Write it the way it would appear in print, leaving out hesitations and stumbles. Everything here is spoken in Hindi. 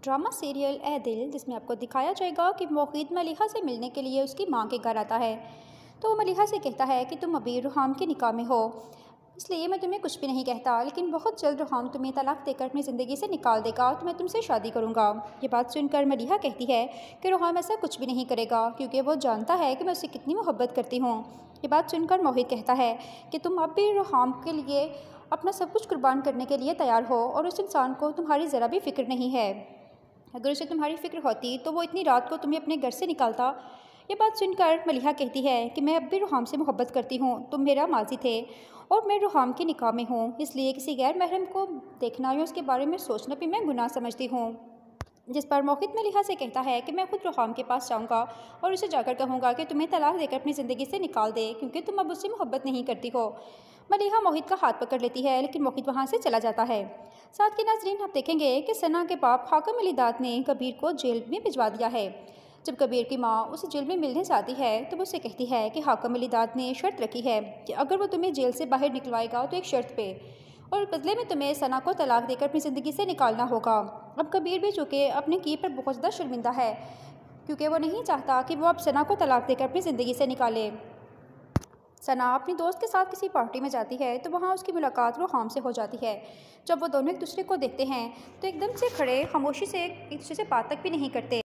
ड्रामा सीरियल ए दिल, जिसमें आपको दिखाया जाएगा कि मोहित मलिहा से मिलने के लिए उसकी मां के घर आता है। तो वो मलिहा से कहता है कि तुम अभी रुहाम के निकाह में हो, इसलिए मैं तुम्हें कुछ भी नहीं कहता, लेकिन बहुत जल्द रुहाम तुम्हें तलाक देकर अपनी ज़िंदगी से निकाल देगा तो मैं तुमसे शादी करूँगा। ये बात सुनकर मलिहा कहती है कि रुहाम ऐसा कुछ भी नहीं करेगा, क्योंकि वो जानता है कि मैं उससे कितनी मोहब्बत करती हूँ। ये बात सुनकर मोहित कहता है कि तुम अब भी रुहाम के लिए अपना सब कुछ कुर्बान करने के लिए तैयार हो, और उस इंसान को तुम्हारी ज़रा भी फिक्र नहीं है। अगर उसे तुम्हारी फ़िक्र होती तो वो इतनी रात को तुम्हें अपने घर से निकालता। ये बात सुनकर मलिहा कहती है कि मैं अब भी रुहाम से मोहब्बत करती हूँ, तुम मेरा माजी थे और मैं रुहाम के निकाह में हूँ, इसलिए किसी गैर महरम को देखना या उसके बारे में सोचना भी मैं गुनाह समझती हूँ। जिस पर मोहित मलिहा से कहता है कि मैं खुद रुहाम के पास जाऊंगा और उसे जाकर कहूँगा कि तुम्हें तलाक देकर अपनी ज़िंदगी से निकाल दे, क्योंकि तुम अब उससे मोहब्बत नहीं करती हो। मलिहा मोहित का हाथ पकड़ लेती है, लेकिन मोहित वहाँ से चला जाता है। साथ के नाजरीन, आप देखेंगे कि सना के बाप हाकिम अली दाद ने कबीर को जेल में भिजवा दिया है। जब कबीर की माँ उसे जेल में मिलने जाती है तो वो उसे कहती है कि हाकिम अली दाद ने शर्त रखी है कि अगर वो तुम्हें जेल से बाहर निकलवाएगा तो एक शर्त पे, और बदले में तुम्हें सना को तलाक देकर अपनी ज़िंदगी से निकालना होगा। अब कबीर भी चूँकि अपने की पर बहुत ज़्यादा शर्मिंदा है, क्योंकि वो नहीं चाहता कि वो अब सना को तलाक देकर अपनी ज़िंदगी से निकाले। सना अपनी दोस्त के साथ किसी पार्टी में जाती है तो वहाँ उसकी मुलाकात रुहाम से हो जाती है। जब वो दोनों एक दूसरे को देखते हैं तो एकदम से खड़े खामोशी से एक दूसरे से बात तक भी नहीं करते।